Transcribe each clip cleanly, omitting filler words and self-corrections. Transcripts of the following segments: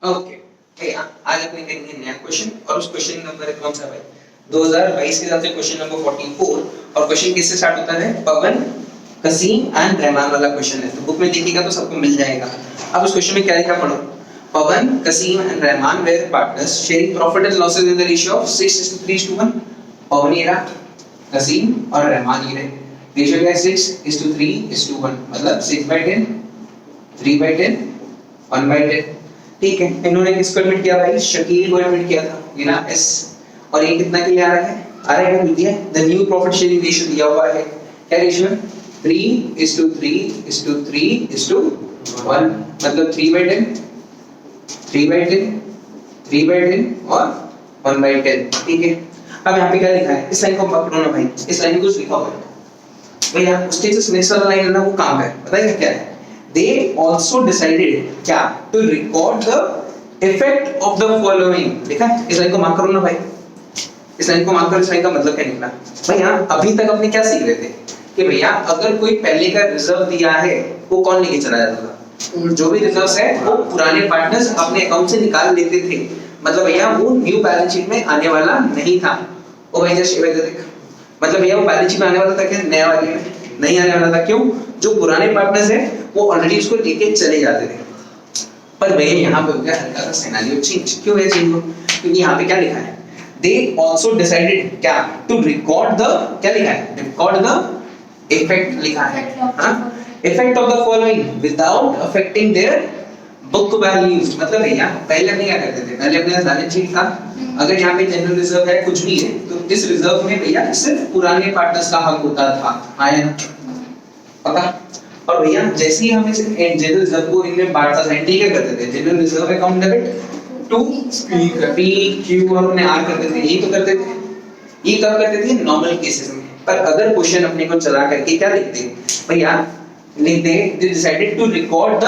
Okay भैया, आज अपने करेंगे नया क्वेश्चन और उस क्वेश्चन नंबर कौन सा भाई 2022 के हिसाब से क्वेश्चन नंबर 44 और क्वेश्चन किससे स्टार्ट होता है पवन कसीम एंड रहमान वाला क्वेश्चन है। तो बुक में देखिएगा तो सबको मिल जाएगा। अब उस क्वेश्चन में क्या लिखा पढ़ो। Pawan Kasim and Rahman were partners sharing profit and losses in the ratio of 6:3:1। Pawan ये रहा, कसीम और रहमान ये रहे। रेशियो क्या है 6:3:1, मतलब 6/10 3/10 1/10। ठीक है, इन्होंने किसको एडमिट किया भाई? शकील को एडमिट किया था, ये ना एस। और ये कितना के लिए आ रहा है? दिया the new profit sharing ratio दिया हुआ है। क्या रेशियो है? 3:3:3:1, मतलब 3/10 3/10 3/10 और 1/10। ठीक है, अब यहाँ पे क्या लिखा है? इस लाइन को पकड़ो ना भाई, इस लाइन को लिखा हुआ है भैया। उसके जो नेक्स्ट वाला लाइन है ना, वो काम है, बताइए क्या है? They also decided क्या to record the effect of the following। देखा इस लाइन को मार्क करो ना भाई, इस लाइन को मार्क करो। इस लाइन का मतलब क्या निकला भैया? अभी तक अपने क्या सीख रहे थे कि भैया अगर कोई पहले का रिजर्व दिया है वो कौन लेके चला जाता था? जो भी रिजर्व्स है वो पुराने पार्टनर्स अपने अकाउंट से निकाल लेते थे, मतलब भैया वो न्यू बैलेंस शीट में आने वाला नहीं था। ओ भाई जस्ट देख, मतलब भैया वो बैलेंस शीट में आने वाला था क्या? नया वाले में नहीं आने वाला था। क्यों? जो पुराने पार्टनर्स है वो ऑलरेडी उसको लेके चले जाते थे। पर भैया यहाँ पे हो गया हल्का सा सिनेरियो चेंज। क्यों है चेंज? क्योंकि यहाँ पे क्या लिखा है? They also decided क्या to record the, क्या लिखा है? Record the effect लिखा है, हाँ? Effect of the following without affecting their book values। मतलब भैया पहले अपने क्या करते थे? पहले अपने बैलेंस शीट था, अगर यहाँ पे जनरल रिजर्व है कुछ भी है तो इस रिजर्व में भैया सिर्फ पुराने पार्टनर्स का हक होता था, आया ना पता? और भैया जैसे ही हम इस जनरल रिजर्व को इनमें बांटता था, ठीक है करते थे general reserve account debit to P Q और आर करते थे। यही तो करते थे। ये कब करते थे? नॉर्मल केसेस में। पर अगर क्वेश्चन अपने को चला करके क्या लिखते भैया? लिखते they decided to record the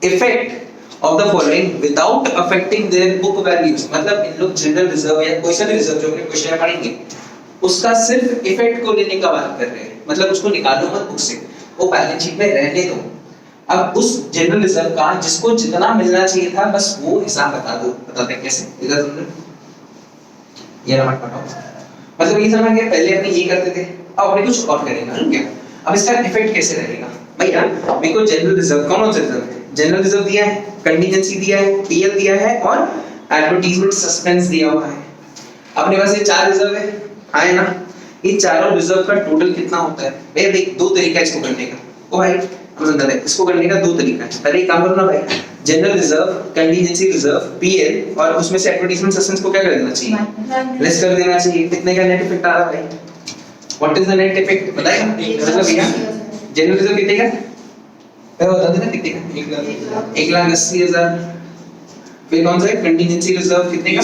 effect of the following without affecting their book values. मतलब इन लोग जनरल रिजर्व या कोई सा भी रिजर्व जो अपने क्वेश्चन में पढ़ेंगे उसका सिर्फ इफेक्ट को लेने का बात कर रहे हैं, मतलब उसको निकालो मत बुक से, वो बैलेंस शीट में रहने दो। अब उस जनरल रिजर्व का जिसको जितना मिलना चाहिए था बस वो हिसाब बता दो। बताते हैं कैसे? इधर समझो, ये रहा मत बताओ। मतलब ये समझ गए? पहले अपने ये करते थे, अब अपने कुछ और करेंगे क्या? अब इसका इफेक्ट कैसे रहेगा भैया? मेरे को जनरल रिजर्व कौन सा रिजर्व है? जनरल रिजर्व दिया है, कंटीजेंसी दिया है, पीएल दिया है और एडवर्टाइजमेंट सस्पेंस दिया हुआ है। अपने पास ये चार रिजर्व है, आए ना? ये चारों रिजर्व का टोटल कितना होता है भैया? देख दो तरीका इसको करने का। ओ भाई समझ, इसको करने का दो तरीका है। पहले एक काम करो ना भाई, general reserve, contingency reserve, PL और उसमें से एडवर्टाइजमेंट सस्पेंस को क्या कर देना चाहिए? लेस कर देना चाहिए। कितने का नेट इफेक्ट आ रहा है भाई? What is the net effect बताइए? मतलब भैया जनरल रिजर्व कितने का है बता देना? कितने का? 1,80,000। फिर कौन सा है? कंटीजेंसी रिजर्व कितने का?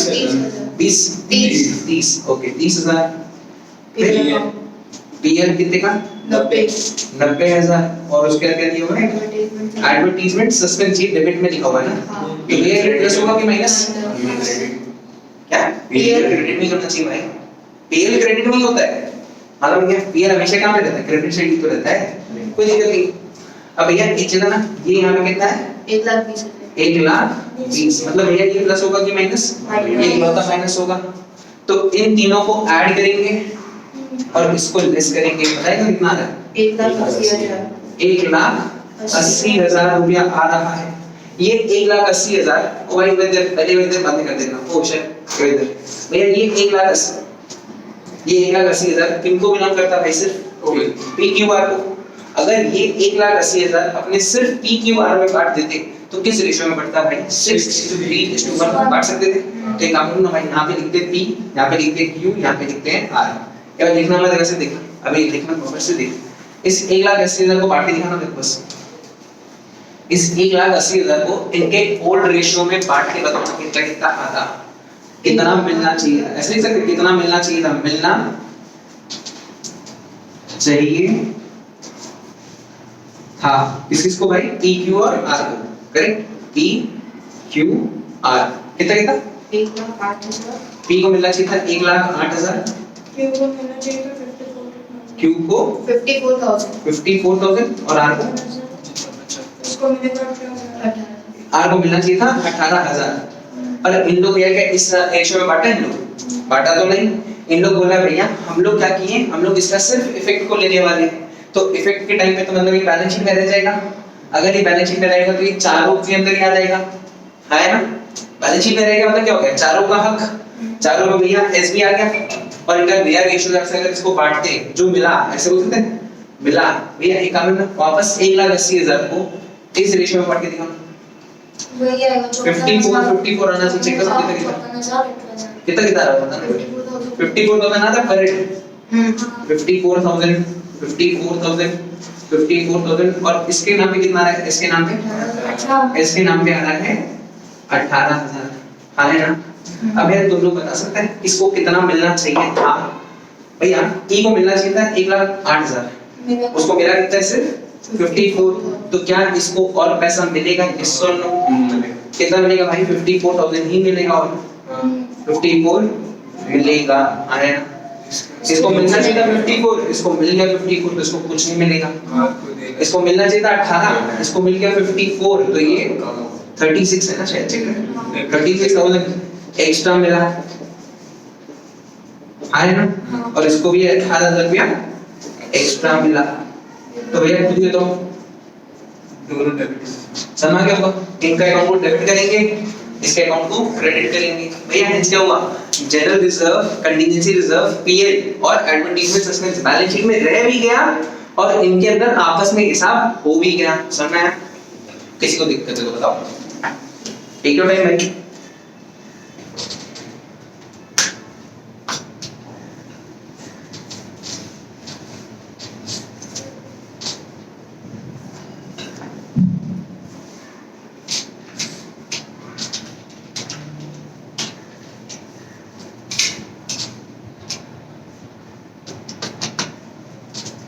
30। ओके 30,000। पीएल कितने का? 90,000। और उसके क्या दिया हुआ है? Advertisement suspense. ये डेबिट में लिखा हुआ है ना, तो ये प्लस होगा कि माइनस? क्या पीएल क्रेडिट में करना चाहिए भाई? पीएल क्रेडिट में ही होता है, मतलब क्या पीएल हमेशा कहां पे रहता है? क्रेडिट साइड तो रहता है, कोई दिक्कत नहीं। अब भैया ये चला ना, ये यहां पे कितना है? 1,20,000। मतलब भैया ये प्लस होगा कि माइनस? ये इकलौता माइनस होगा। तो इन तीनों को ऐड करेंगे और इसको लेस करेंगे, बताएगा कितना आ रहा है? 1,80,000 रुपया आ रहा है। ये 1,80,000 ओ भाई इधर बातें कर देना। ओ शर इधर भैया ये 1,80,000 किनको बिलोंग करता है भाई? सिर्फ पी क्यू आर को। अगर ये 1,80,000 अपने सिर्फ पी क्यू आर में बांट देते तो किस रेशियो में बढ़ता है भाई? 6:3:1 बांट सकते थे। तो एक काम करो ना भाई, यहाँ पे लिखते पी, यहाँ पे लिखते क्यू, यहाँ पे लिखते हैं आर। क्या लिखना है जगह से देख, अभी लिखना प्रॉपर से देख। इस 1,80,000 को बांट के दिखाना देखो बस। इस 1,80,000 को इनके ओल्ड रेशियो में बांट के बताओ कितना कितना आता, कितना मिलना चाहिए। ऐसे लिख सकते कितना मिलना चाहिए था? मिलना चाहिए था किसको भाई? पी क्यू और आर को। करेक्ट? पी क्यू आर कितना कितना? 1,08,000। पी को मिलना चाहिए था 1,08,000, क्यू को मिलना चाहिए था 54,000। क्यू को 54,000 54,000 और आर को उसको मिलेगा 18,000। आर को मिलना चाहिए था 18,000 और इन लोग क्या इस रेशियो में बांटा, इन लोग बांटा तो नहीं। इन लोग बोला भैया हम लोग क्या किए, हम लोग इसका सिर्फ इफेक्ट को लेने वाले हैं, तो इफेक्ट के टाइम पे तो मतलब ये बैलेंस शीट में रह जाएगा। अगर ये बैलेंस शीट में रहेगा तो ये चारों के अंदर ही आ जाएगा, है ना। बैलेंस शीट में रहेगा मतलब क्या हो गया, चारों का हक, चारों में भैया एस भी आ गया। और इनका भैया रेशियो अगर इसको बांटते जो मिला, ऐसे बोल सकते हैं मिला भैया, एक काम में वापस 1,80,000 को इस रेशियो में बांट के दिखाओ। वही आएगा 54 आना चाहिए, चेक करो कितना कितना आ रहा है, 54,000 आ रहा करेक्ट। 54,000 और इसके नाम पे कितना आ रहा है, इसके नाम पे, इसके नाम पे आ रहा है 18,000, हाँ है ना। अब यार तुम लोग बता सकते हैं इसको कितना मिलना चाहिए था भैया, ई को मिलना चाहिए था 1,08,000, उसको मिला कितना है सिर्फ 54, तो क्या इसको और पैसा मिलेगा, यस और नो, कितना मिलेगा भाई 54,000 ही मिलेगा और 54 मिलेगा, है ना। इसको मिलना चाहिए था 54, इसको मिल गया 54, तो इसको कुछ नहीं मिलेगा। इसको मिलना चाहिए था 18, इसको मिल गया 54, तो ये 36 है ना शायद, चेक करें 36,000 एक्स्ट्रा मिला, है ना। और इसको भी 18,000 रुपया एक्स्ट्रा मिला, तो भैया खुद ये तो दोनों डेबिट समझ गया होगा। इनका अकाउंट को डेबिट करेंगे, इसके अकाउंट को क्रेडिट करेंगे। भैया हेंस क्या हुआ, general reserve, contingency reserve, PL और एडवर्टाइजमेंट सस्पेंस बैलेंस शीट में रह भी गया और इनके अंदर आपस में हिसाब हो भी गया। समझ में आया? किसी को दिक्कत है तो बताओ, टेक योर टाइम भाई।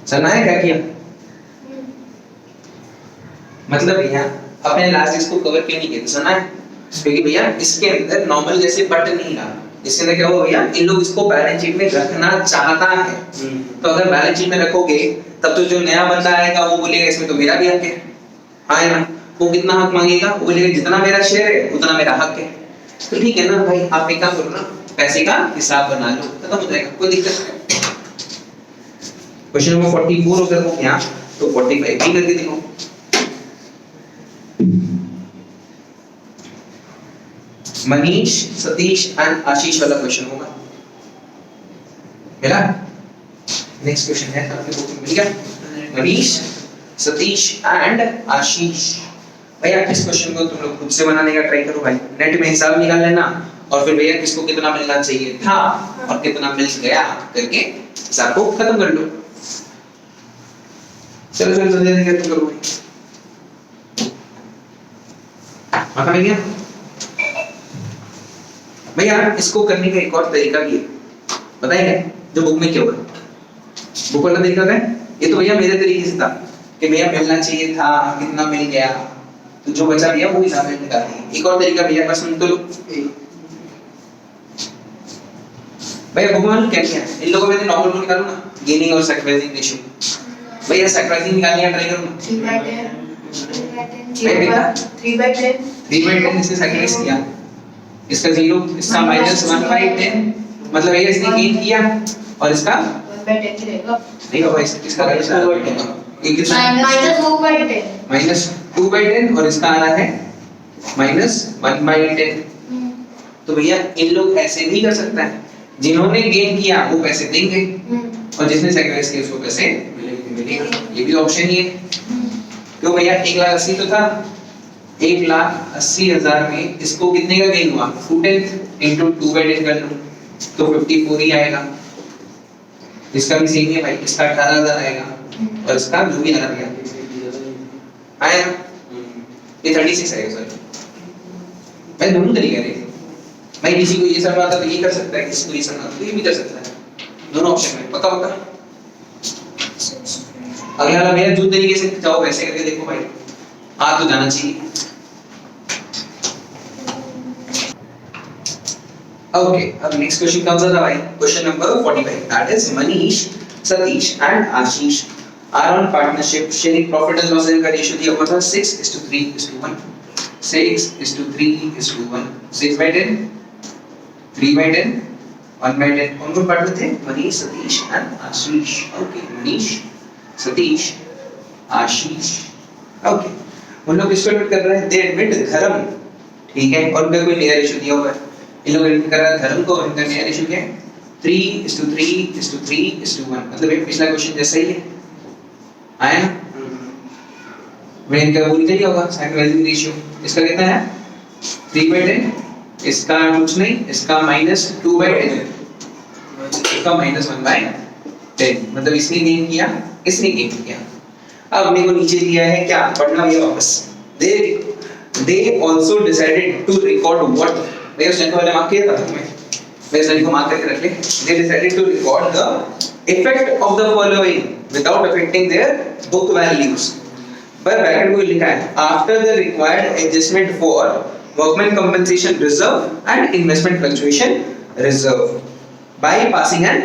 सुना है क्या किया, मतलब भैया अपने लास्ट इसको कवर क्यों नहीं किया, सुना है क्योंकि भैया इसके अंदर नॉर्मल जैसे बटन नहीं रहा, इसके अंदर क्या हुआ भैया, इन लोग इसको बैलेंस शीट में रखना चाहता है। तो अगर बैलेंस शीट में रखोगे तब तो जो नया बंदा आएगा वो बोलेगा इसमें तो मेरा भी हक है, है ना। वो कितना हक मांगेगा, वो बोलेगा जितना मेरा शेयर है उतना मेरा हक है। तो ठीक है ना भाई, आप एक काम करो ना, पैसे का हिसाब बना लो, खत्म हो जाएगा, कोई दिक्कत नहीं। क्वेश्चन नंबर 44 अगर हो गया तो 45 भी करके देखो। मनीष, सतीश एंड आशीष वाला क्वेश्चन होगा, मिला। नेक्स्ट क्वेश्चन है आपके बुक में मिल गया, मनीष, सतीश एंड आशीष। भैया इस क्वेश्चन को तुम लोग खुद से बनाने का ट्राई करो भाई, नेट में हिसाब निकाल लेना और फिर भैया किसको कितना मिलना चाहिए था और कितना मिल गया करके हिसाब को खत्म कर लो। चलो जल्दी खत्म करो भाई, मिल गया भैया। इसको करने का एक और तरीका भी है, बताएंगे जो बुक में क्या होगा। बुक वाला तरीका क्या है, ये तो भैया मेरे तरीके से था कि भैया मिलना चाहिए था, कितना मिल गया, तो जो बचा भैया वो हिसाब में निकालेंगे। एक और तरीका भैया बस सुन तो लो भैया। बुक में क्या किया है, इन लोगों में नॉर्मल रूल निकालो ना, गेनिंग और सैक्रिफाइसिंग रेशियो। भैया सैक्रिफाइसिंग निकालने का ट्राई करो ना, 3/10 इसने सैक्रिफाइस किया, इसका 0, इसका -1/10, मतलब ये इसने गेन किया और इसका 1/10 रहेगा, नहीं होगा, इसका ये कितना -2/10 और इसका आ रहा है -1/10। तो भैया इन लोग ऐसे भी कर सकता है, जिन्होंने गेन किया वो पैसे देंगे और जिसने सैक्रिफाइस किया उसको पैसे मिलेगा, ये भी ऑप्शन ही है। क्यों भैया 1,80,000 तो था, 1,80,000 में इसको कितने का गेन हुआ, 2/10 into 2/10 कर लो तो 54 ही आएगा। इसका भी सेम है भाई, इसका 18,000 आएगा और इसका जो भी आ रहा आएगा ये 36 आएगा सर। भाई दोनों तरीके हैं भाई, किसी को ये समझ आता तो ये कर सकता है, किसी को ये समझ आता तो ये भी कर सकता है, दोनों ऑप्शन है, पक्का पक्का। अगला वाला भैया जो तरीके से जाओ वैसे करके देखो भाई, आ तो जाना चाहिए। ओके अब नेक्स्ट क्वेश्चन कौन सा था भाई, question number 45, that is Manish, Satish and Ashish are on partnership sharing profit and loss, इनका रेशियो दिया हुआ था 6:3:1। 6:3:1 6/10 3/10 1/10 कौन कौन पार्ट में थे Manish Satish and Ashish okay Manish Satish Ashish okay उन लोग किसको एडमिट कर रहे हैं दे एडमिट धर्म ठीक है और उनका कोई नया रेशियो दिया हुआ है इन लोग एडमिट कर रहा है धर्म को इनका नया रेशियो क्या है 3:3:3:1 मतलब ये पिछला क्वेश्चन जैसा ही है आया ना ब्रेन का वो निकल गया होगा साइकोलॉजिकल रेशियो इसका कितना है 3/10 इसका कुछ नहीं इसका -2/10 इसका -1/10 मतलब इसने गेन किया इसने गेन किया अब अपने को नीचे दिया है क्या पढ़ना भैया वापस they also decided to record what भैया उसने को वाले मार्क किया था तुम्हें मैं इसको मार्क करके रख ले they decided to record the effect of the following without affecting their book values पर ब्रैकेट में लिखा है after the required adjustment for workman compensation reserve and investment fluctuation reserve by passing an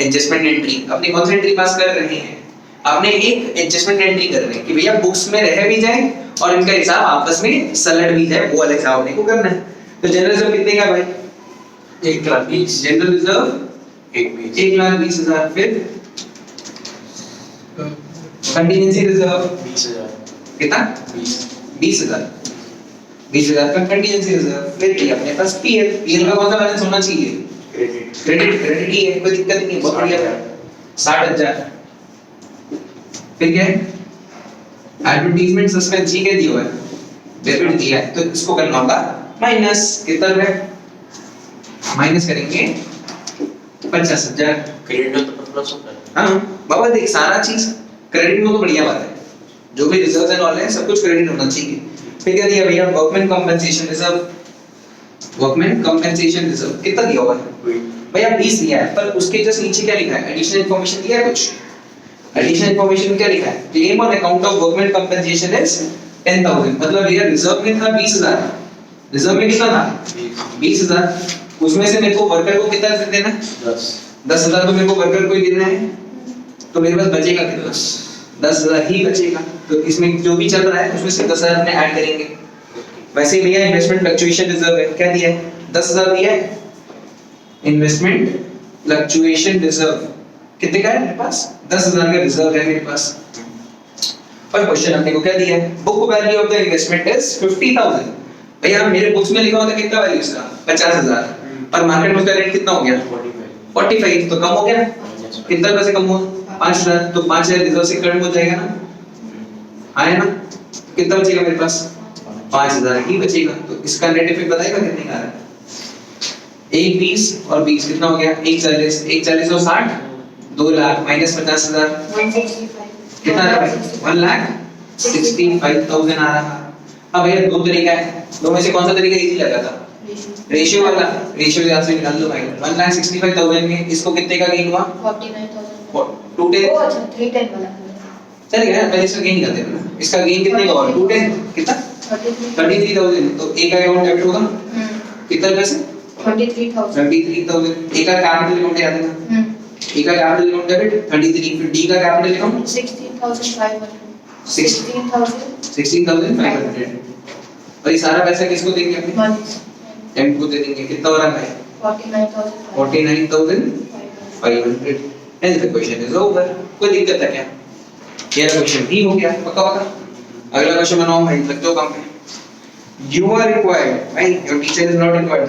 adjustment entry अपनी कौन सी entry पास कर रहे हैं आपने एक एडजस्टमेंट एंट्री कर रहे हैं कि भैया बुक्स में रह भी जाए और इनका हिसाब आपस में सलट भी जाए वो वाला हिसाब अपने को करना है तो जनरल रिजर्व कितने का भाई 1,20,000 जनरल रिजर्व 1,20,000 फिर कंटीजेंसी रिजर्व 20,000 कितना 20,000 का कंटीजेंसी रिजर्व फिर ये अपने पास पीएल का कौन सा बैलेंस होना चाहिए क्रेडिट ही है कोई दिक्कत नहीं बहुत बढ़िया 60,000 फिर क्या है एडवर्टाइजमेंट सस्पेंस जी के दिया हुआ है डेबिट दिया है तो इसको करना होगा माइनस कितना है माइनस करेंगे 50,000 क्रेडिट में तो प्लस होता है हां बाबा देख सारा चीज क्रेडिट में तो बढ़िया बात है जो भी रिजर्व्स एंड ऑल है सब कुछ क्रेडिट होना चाहिए फिर क्या दिया भैया वर्कमैन कंपनसेशन रिजर्व कितना दिया हुआ है भैया 20 दिया है पर उसके जस्ट नीचे क्या लिखा है एडिशनल इंफॉर्मेशन दिया है कुछ एडिशनल इंफॉर्मेशन क्या लिखा है claim on account of workman compensation is 10,000 मतलब भैया रिजर्व में था 20,000 रिजर्व में कितना था 20,000 उसमें से मेरे को वर्कर को कितना देना है 10,000 तो मेरे को वर्कर को ही देना है तो मेरे पास बचेगा कितना 10,000 ही बचेगा तो इसमें जो भी चल रहा है उसमें से 10,000 अपने ऐड करेंगे वैसे भैया इन्वेस्टमेंट फ्लक्चुएशन रिजर्व है क्या दिया है 10,000 दिया है इन्वेस्टमेंट फ्लक्चुएशन रिजर्व कितने का है मेरे पास 10,000 का रिजर्व है मेरे पास और क्वेश्चन अपने को क्या दिया है book value of the investment is 50,000 भैया मेरे बुक्स में लिखा होता है कितना वैल्यू इसका 50,000 और मार्केट में उसका रेट कितना हो गया 45 तो कम हो गया कितना पैसे कम हुआ 5,000 तो 5,000 रिजर्व से कट हो जाएगा ना आया ना कितना बचेगा मेरे पास 5,000 ही बचेगा तो इसका नेट इफेक्ट बताएगा कितने का आ रहा है 1,20 और 20 कितना हो गया 1,40 और 60 2 लाख माइनस 50,000 कितना आ रहा है 1,65,000 आ रहा। अब भैया दो तरीका है दो में से कौन सा तरीका इजी लगा था रेशियो वाला रेशियो यहाँ से निकाल लो भाई 1,65,000 में इसको कितने का गेन हुआ 49,000 210 ओ अच्छा 310 वाला चल गया पहले इसका गेन निकालते हैं ना इसका गेन कितने का हुआ 210 कितना 33,000 तो एक का अकाउंट डेबिट होगा कितना पैसे 33,000 एक का कैपिटल अकाउंट याद है ना एक का कैपिटल अकाउंट डेबिट 33 फिर डी का कैपिटल अकाउंट 16,500 और ये सारा पैसा किसको देंगे अपने एम को दे देंगे कितना हो रहा है 49,500 and the question is over कोई दिक्कत है क्या ये क्वेश्चन भी हो गया पक्का अगला क्वेश्चन बनाओ भाई लग जाओ काम पे you are required right your teacher is not required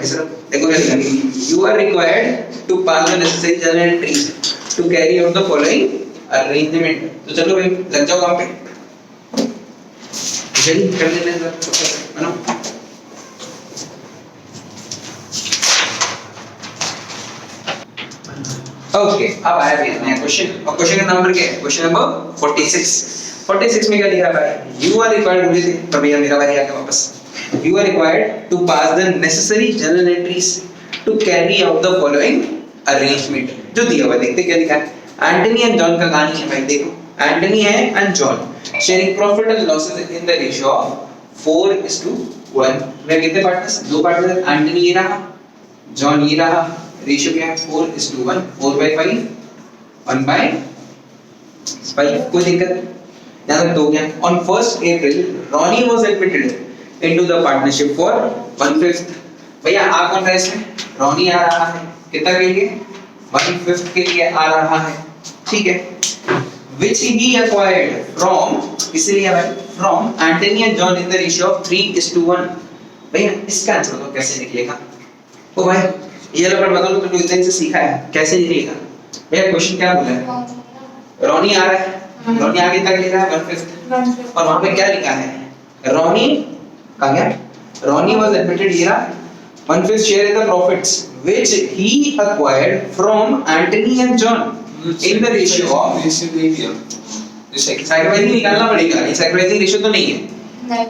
देखो क्या लिखा you are required to pass the necessary journal entries to carry out the following arrangement तो चलो भाई लग जाओ काम पे जल्दी कर लेना है बनाओ ओके अब आया भी नया क्वेश्चन और क्वेश्चन का नंबर क्या है क्वेश्चन नंबर 46 में क्या लिखा है भाई you are required बोले थे पर भैया मेरा भाई आ गया वापस you are required to pass the necessary journal entries to carry out the following arrangement जो दिया हुआ देखते क्या लिखा है एंटनी एंड जॉन का कहानी है भाई देखो एंटनी है and John sharing profit and losses in the ratio of 4:1 मैं कितने पार्टनर्स दो पार्टनर एंटनी ये रहा जॉन ये रहा रेशियो क्या है 4:1 4/5 1/5 कोई दिक्कत यहां तक तो हो गया on 1st April Ronnie was admitted into the partnership for 1/5। भैया आ कौन रहा है इसमें? रॉनी आ रहा है कितना के लिए? 1/5 के लिए आ रहा है, ठीक है। Which he acquired from, इसलिए भाई from Anthony and John in the ratio of 3:1। भैया इसका आंसर तो कैसे निकलेगा? ओ भाई ये लोग बता दो, तुमने इस दिन से सीखा है कैसे निकलेगा? भैया क्वेश्चन क्या बोला है? रॉनी आ रहा है, रॉनी आगे तक लिखा है 1/5 और वहां पे क्या लिखा है? रॉनी कहां गया? Ronnie was admitted here 1/5 share in the profits which he acquired from Anthony and John in the ratio of, sacrificing निकालना पड़ेगा, ये सैक्रिफाइसिंग रेशियो तो नहीं है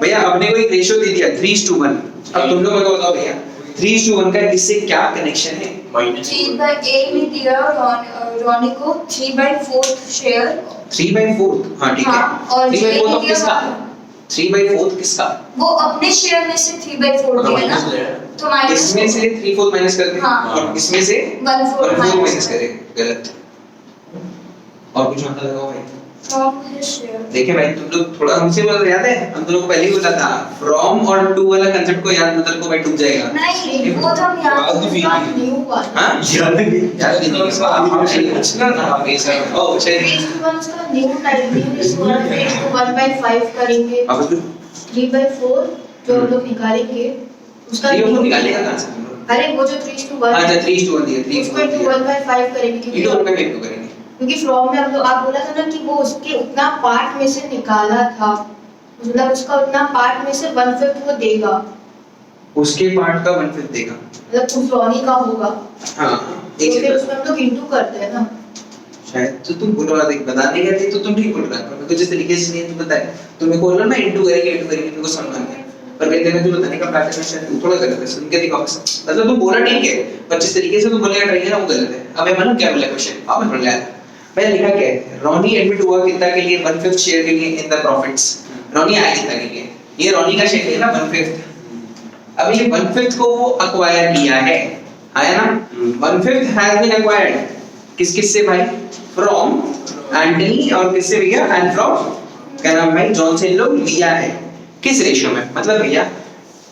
भैया। अपने को एक रेशियो दे दिया 3:1। अब तुम लोग बताओ भैया 3:1 का इससे क्या कनेक्शन है? 3/8 में दिया रॉनी को 3/4 शेयर। 3/4 हां ठीक है। और 3/4 तो किसका? 3/4 किसका? वो अपने शेयर में से 3/4 दिया ना, तो माइनस इसमें से 3/4 माइनस कर दे और इसमें से 1/4 माइनस करे, गलत। और कुछ मतलब लगाओ भाई। From his share. देखिए भाई तुम लोग थोड़ा हमसे बोल याद है, हम तुम लोग को पहले ही बोला था फ्रॉम और टू वाला कांसेप्ट को याद मतलब को भाई डूब जाएगा। नहीं वो तो हम याद न्यू वाला। हां याद नहीं इसका कुछ ना ओ चलिए 3:1 का न्यू टाइप न्यू इस वाला 1/5 करेंगे। अब 3/4 जो हम लोग निकालेंगे उसका ये हम निकालेगा कहां से? अरे वो जो 3:1 अच्छा 3:1 दिया 3:1 1/5 करेंगे क्योंकि इनको रुपए में क्यों करेंगे? क्योंकि फ्रॉम में हम लोग आप बोला था ना कि वो उसके उतना पार्ट में से निकाला था, मतलब उसका उतना पार्ट में से 1/5 वो देगा, उसके पार्ट का 1/5 देगा, मतलब उस रॉनी का होगा। हां तो एक फिर उसमें हम लोग इंटू करते हैं ना शायद। तो तुम बोल रहा देख बताने गए थे तो तुम ठीक बोल रहा था, मेरे को जिस तरीके से नहीं बताया तुम मेरे को बोल रहा ना इंटू करेंगे मेरे को समझ आ गया, पर मेरे को जो बताने का पैटर्न है शायद थोड़ा गलत है। सुन के देखो मतलब तुम बोला ठीक है पर जिस तरीके से तुम बोलेगा ट्राई है ना वो गलत है। अब मैं मालूम क्या बोला क्वेश्चन अब मैं बोल रहा है मैंने लिखा क्या है? रॉनी एडमिट हुआ कितना के लिए? 1/5 शेयर के लिए इन द प्रॉफिट्स। रॉनी आया कितना के लिए? ये रॉनी का शेयर है ना 1/5। अब ये 1/5 को वो अक्वायर किया है, आया ना? 1/5 हैज बीन अक्वायर्ड किस किस से भाई? फ्रॉम एंटनी और किससे भैया? एंड फ्रॉम क्या नाम भाई? जॉन से लोग लिया है किस रेशियो में? मतलब भैया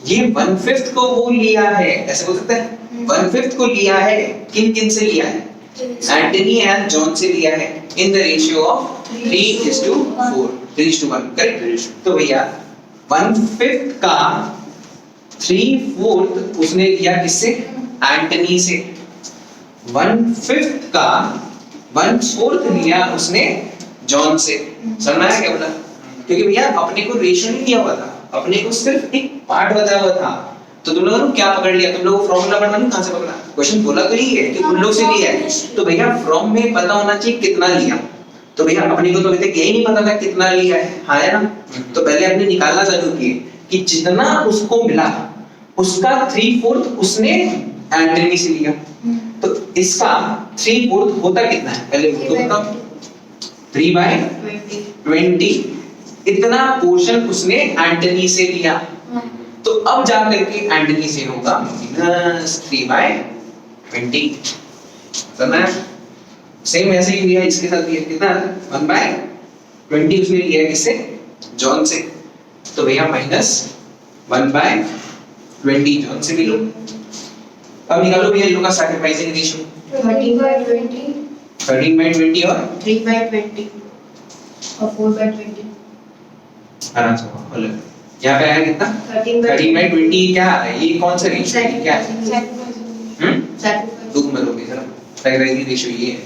ये 1/5 को वो लिया है, ऐसे बोल सकते हैं 1/5 को लिया है, किन किन से लिया है? एंटनी एंड जॉन से लिया है इन द रेशियो ऑफ 3:4 3:1 करेक्ट। तो भैया 1/5 का 3/4 उसने लिया किससे? एंटनी से। 1/5 का 1/4 लिया उसने जॉन से। समझ आया क्या बोला? क्योंकि भैया अपने को रेशियो नहीं दिया हुआ था, अपने को सिर्फ एक पार्ट बताया हुआ था। तो तुम लोगों ने क्या पकड़ लिया? तुम लोगों को फ्रॉम नंबर मालूम कहां से पकड़ा? क्वेश्चन बोला तो यही है कि उन लोग से लिया है, तो भैया फ्रॉम में पता होना चाहिए कितना लिया। तो भैया अपने को तो अभी तक यही नहीं पता था कितना लिया है, हाँ है ना? तो पहले अपने निकालना जरूर किए कि जितना उसको मिला उसका 3/4 उसने एंटनी से लिया, तो इसका 3/4 होता कितना है? पहले तो बताओ 3/20 इतना पोर्शन उसने एंटनी से लिया। तो अब जा करके एंटनी से होगा -3/20। समझ? सेम ऐसे ही लिया इसके साथ भी कितना 1/20 उसने लिया है किससे? जॉन से। तो भैया -1/20 जॉन से भी लो। अब निकालो भैया इन लोगों का सैक्रिफाइसिंग रेशियो 13/20 13/20 और 3/20 और 4/20 आराम से बोलो। यहाँ पे आया कितना? 13/20 क्या आ रहा है? ये कौन सा रेशियो है? क्या है? तुम बोलोगे जरा सैक्रिफाइसिंग रेशियो ये है।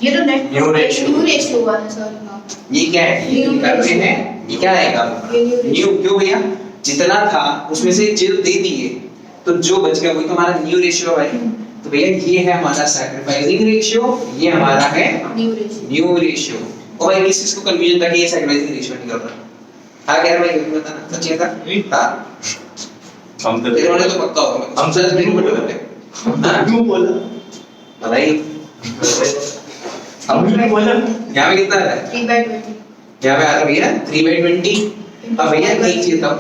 ये तो नेट न्यू रेशियो हुआ है सर। ये क्या है? ये कर रहे हैं ये क्या आएगा? न्यू। क्यों भैया? जितना था उसमें से जो दे दिए तो जो बच गया वही तो हमारा न्यू रेशियो है भाई। तो भैया ये है हमारा सैक्रिफाइसिंग रेशियो, ये हमारा है न्यू रेशियो। और भाई किस को कंफ्यूजन था कि ये सैक्रिफाइसिंग रेशियो निकल रहा है? हाँ क्या है भाई बताना सच है था? हम तो तेरे वाले तो पक्का होगा, हम सच नहीं बोलते। हां क्यों बोला? बताइए हम भी बोला यहाँ पे कितना आ रहा है? 3/20 यहाँ पे आ रहा है भैया 3/20। अब भैया एक चीज था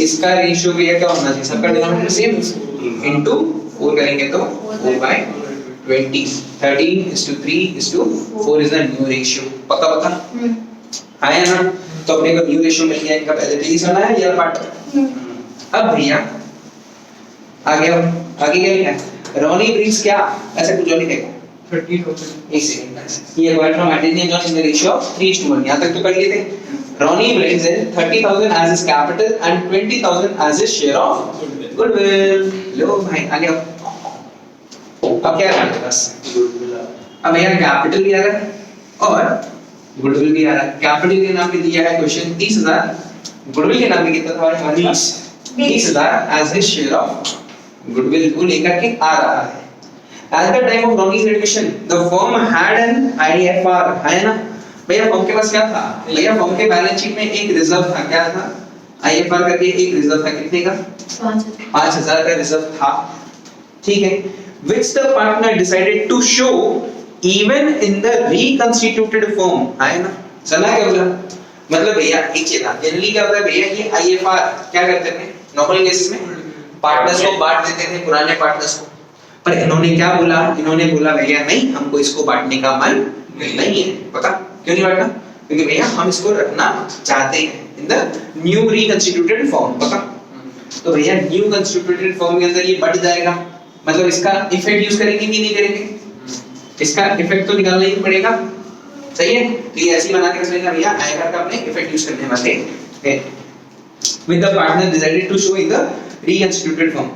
इसका रेशियो भैया क्या होना चाहिए? सबका डिनोमिनेटर सेम इनटू 4 करेंगे तो 4/20 13:3:4 इज द न्यू रेशियो। पक्का पक्का आया ना? तो अपने को न्यू रेशियो मिल गया। इनका पहले 3 सुना है या पार्ट अब भैया आगे क्या लिखा है? रोनी ब्रिंग्स क्या ऐसा कुछ और लिखेगा 30,000 एक सेकंड ये acquired from Attinian John in the ratio of 3:1 यहाँ तक तो कर लिए थे Ronnie brings in 30,000 as his capital and 20,000 as his share of goodwill लो भाई आगे अब क्या करना है बस अब भैया कैपिटल भी आ रहा है और गुडविल भी आ रहा है कैपिटल के नाम पे दिया है क्वेश्चन 30,000 गुडविल के नाम पे कितना था हमारे पास 20,000 as his share of goodwill को लेकर के आ रहा है At the time of Ronnie's admission, the firm had an IFR, है ना? भैया फर्म के पास क्या था? भैया फर्म के बैलेंस शीट में एक रिजर्व था, क्या था? IFR करके एक रिजर्व था, कितने का? 5,000 का रिजर्व था, ठीक है? Which the partner decided to show even in the reconstituted firm, है ना? सुना क्या बोला? मतलब भैया एक चीज था, जनरली क्या होता है भैया ये IFR क्या करते थे? नॉर्मल केसेस में पार्टनर्स को बांट देते थे पुराने पार्टनर्स को पर इन्होंने क्या बोला इन्होंने बोला भैया नहीं हमको इसको बांटने का मन नहीं है पता क्यों नहीं बांटना क्योंकि भैया हम इसको रखना चाहते हैं इन द न्यू रिकंस्टिट्यूटेड फॉर्म पता तो भैया न्यू कंस्टिट्यूटेड फॉर्म के अंदर ये बढ़ जाएगा मतलब इसका इफेक्ट यूज करेंगे कि नहीं करेंगे इसका इफेक्ट तो निकालना ही पड़ेगा सही है तो ये ऐसे ही बना के रख लेना भैया आएगा का अपने इफेक्ट यूज करने वाले हैं with the partner decided to show in the reconstituted form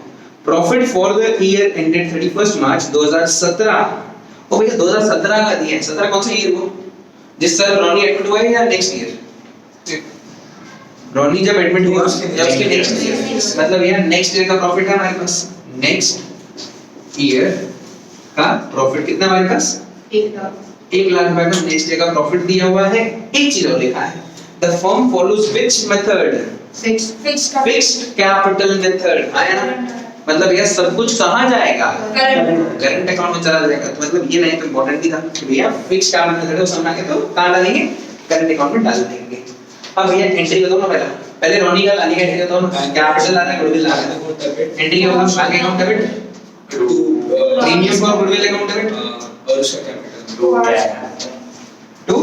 profit for the year ended 31st March 2017 ओ भैया 2017 का दिया है 17 कौन सा ईयर वो जिस साल रॉनी एडमिट हुआ है या नेक्स्ट ईयर रॉनी जब एडमिट हुआ जब उसके नेक्स्ट ईयर मतलब यार नेक्स्ट ईयर का प्रॉफिट है हमारे पास नेक्स्ट ईयर का प्रॉफिट कितना हमारे पास 1,00,000 रुपए का नेक्स्ट ईयर का प्रॉफिट दिया हुआ है एक चीज और लिखा है the firm follows which method fixed capital method आया ना मतलब ये सब कुछ कहां जाएगा करंट अकाउंट में चला जाएगा तो मतलब ये नहीं तो इंपॉर्टेंट ही था कि भैया फिक्स्ड कैपिटल मेथड है समझना के तो कहां डालेंगे करंट अकाउंट में डाल देंगे अब भैया एंट्री बताओ ना पहले रॉनी का लाने का एंट्री बताओ ना कैपिटल लाना है गुडविल लाना है एंट्री होगा bank account debit premium for goodwill account debit और उसका कैपिटल टू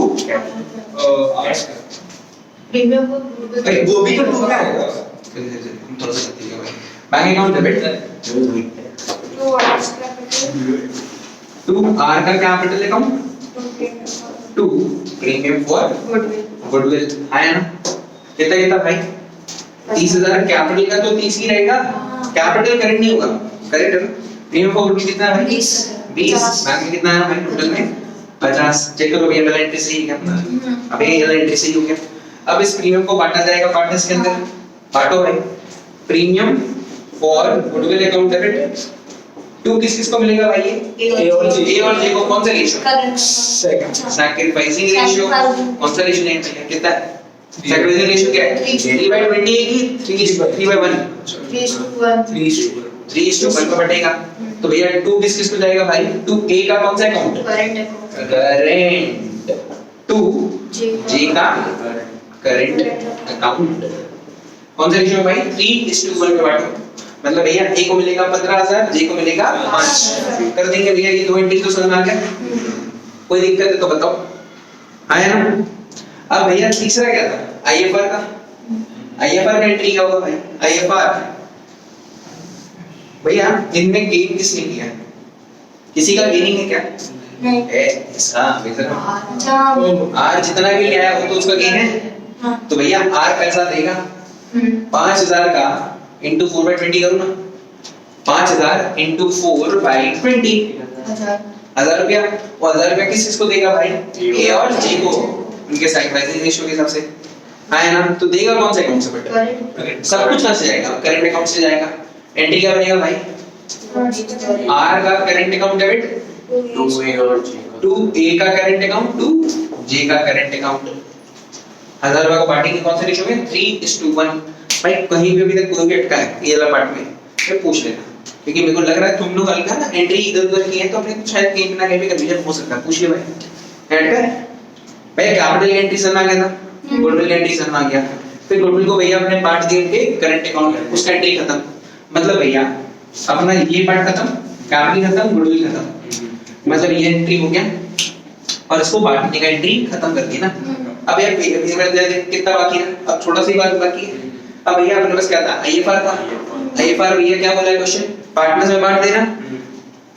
प्रीमियम को भाई वो भी तो टू का है थोड़ा सा ठीक है भाई bank account debit to R का capital account to premium for goodwill है ना कितना कितना भाई 30,000 कैपिटल का तो 30 ही रहेगा कैपिटल करंट नहीं होगा करेक्ट है प्रीमियम फॉर गुडविल कितना है भाई 20 बैंक में कितना है भाई टोटल में 50 चेक करो भैया बैलेंस एंट्री सही है अपना अब ये बैलेंस एंट्री सही हो गया अब इस प्रीमियम को बांटा जाएगा पार्टनर्स के अंदर बांटो भाई premium for goodwill account debit to किस को मिलेगा भाई ये ए और जे को कौन सा रेशियो सैक्रिफाइसिंग रेशियो कौन सा रेशियो नहीं भैया कितना है सैक्रिफाइसिंग रेशियो क्या है 3/20 है कि 3/1 3:1 को बटेगा तो भैया 2 किस को जाएगा भाई 2a का कौन सा अकाउंट करंट 2j का करंट अकाउंट कौन सा रेशियो भाई 3:1 में बांटो मतलब भैया a को मिलेगा 15,000 j को मिलेगा 5 कर देंगे भैया ये दो एंट्री तो समझ में आ गया कोई दिक्कत है तो बताओ आया ना अब भैया तीसरा क्या था IFR का एंट्री क्या होगा भाई IFR भैया इनमें गेन किसने किया किसी का गेनिंग है क्या नहीं इसका आर जितना भी लिया है वो तो उसका गेन है तो भैया आर पैसा देगा 5,000 का into 4/20 करो ना 5,000 into 4/20 1000 रुपया और 1000 रुपया किस को देगा भाई ए और जे को उनके सैक्रिफाइसिंग रेशियो के हिसाब से आया ना तो देगा कौन सा अकाउंट से बेटा सब कुछ कहां से जाएगा करंट अकाउंट से जाएगा एंट्री क्या बनेगा भाई आर का करंट अकाउंट डेबिट 2a और j का 2a का करंट अकाउंट 2j का करंट अकाउंट 1000 रुपए को बांटेंगे कौन से रेशियो में 3:1 भाई कहीं भी अभी तक कोई भी अटका है ये वाला पार्ट में ये पूछ लेना क्योंकि मेरे को लग रहा है तुम लोग हल्का ना एंट्री इधर-उधर की है तो अपने शायद कहीं ना कहीं पे कंफ्यूजन हो सकता है पूछिए भाई ऐड कर भाई कैपिटल एंट्री सन आ गया था गुडविल एंट्री सन आ गया फिर गुडविल को भैया अपने पार्ट दिए के करंट अकाउंट में उसका एंट्री खत्म मतलब भैया अपना ये पार्ट खत्म कैपिटल खत्म गुडविल खत्म मतलब ये एंट्री हो गया और इसको बांटने का एंट्री खत्म कर दी ना अब यार कितना बाकी है अब थोड़ा सा ही बाकी है अब भैया अपने पास क्या था, आईएफआर था। आईएफआर भैया क्या बोला है क्वेश्चन, पार्टनर्स में बांट देना।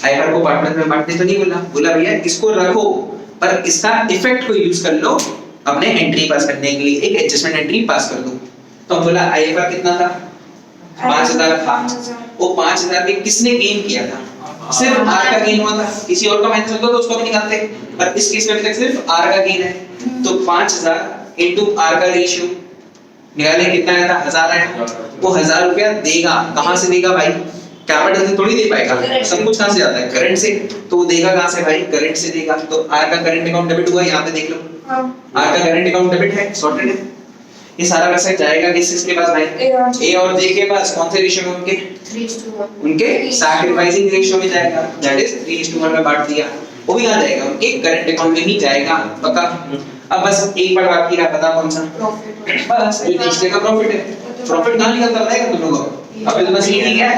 आईएफआर को पार्टनर्स में बांटने तो नहीं बोला, बोला भैया इसको रखो पर इसका इफेक्ट को यूज कर लो अपने एंट्री पास करने के लिए, एक एडजस्टमेंट एंट्री पास कर दो। तो हम बोला आईएफआर कितना था, 5000 था। वो 5000 में किसने गेन किया था, सिर्फ आर का गेन हुआ था, किसी और का माइनस होता तो उसको भी निकालते, पर इस केस में अभी तक सिर्फ आर का गेन है। तो 5000 इनटू आर का रेशियो निकाले, कितना आया था, 1000 आया। वो 1000 रुपया देगा, कहां से देगा भाई, कैपिटल से थोड़ी दे पाएगा, सब कुछ कहां से आता है, करंट से। तो वो देगा कहां से भाई, करंट से देगा। तो आर का करंट अकाउंट डेबिट हुआ, यहां पे देख लो आर का करंट अकाउंट डेबिट है, सॉर्टेड है। ये सारा पैसा जाएगा किसके पास भाई, ए और जे के पास। कौन से रेशियो में, उनके 3:1 उनके सैक्रिफाइसिंग रेशियो में जाएगा, दैट इज 3:1 में बांट दिया। वो भी कहां जाएगा, उनके करंट अकाउंट में ही जाएगा, पक्का। अब बस एक बार बाकी रहा, पता कौन सा, प्रॉफिट बस जो तीसरे का प्रॉफिट है। प्रॉफिट कहां निकलता बताएगा तुम लोगों को, अब तो बस यही है,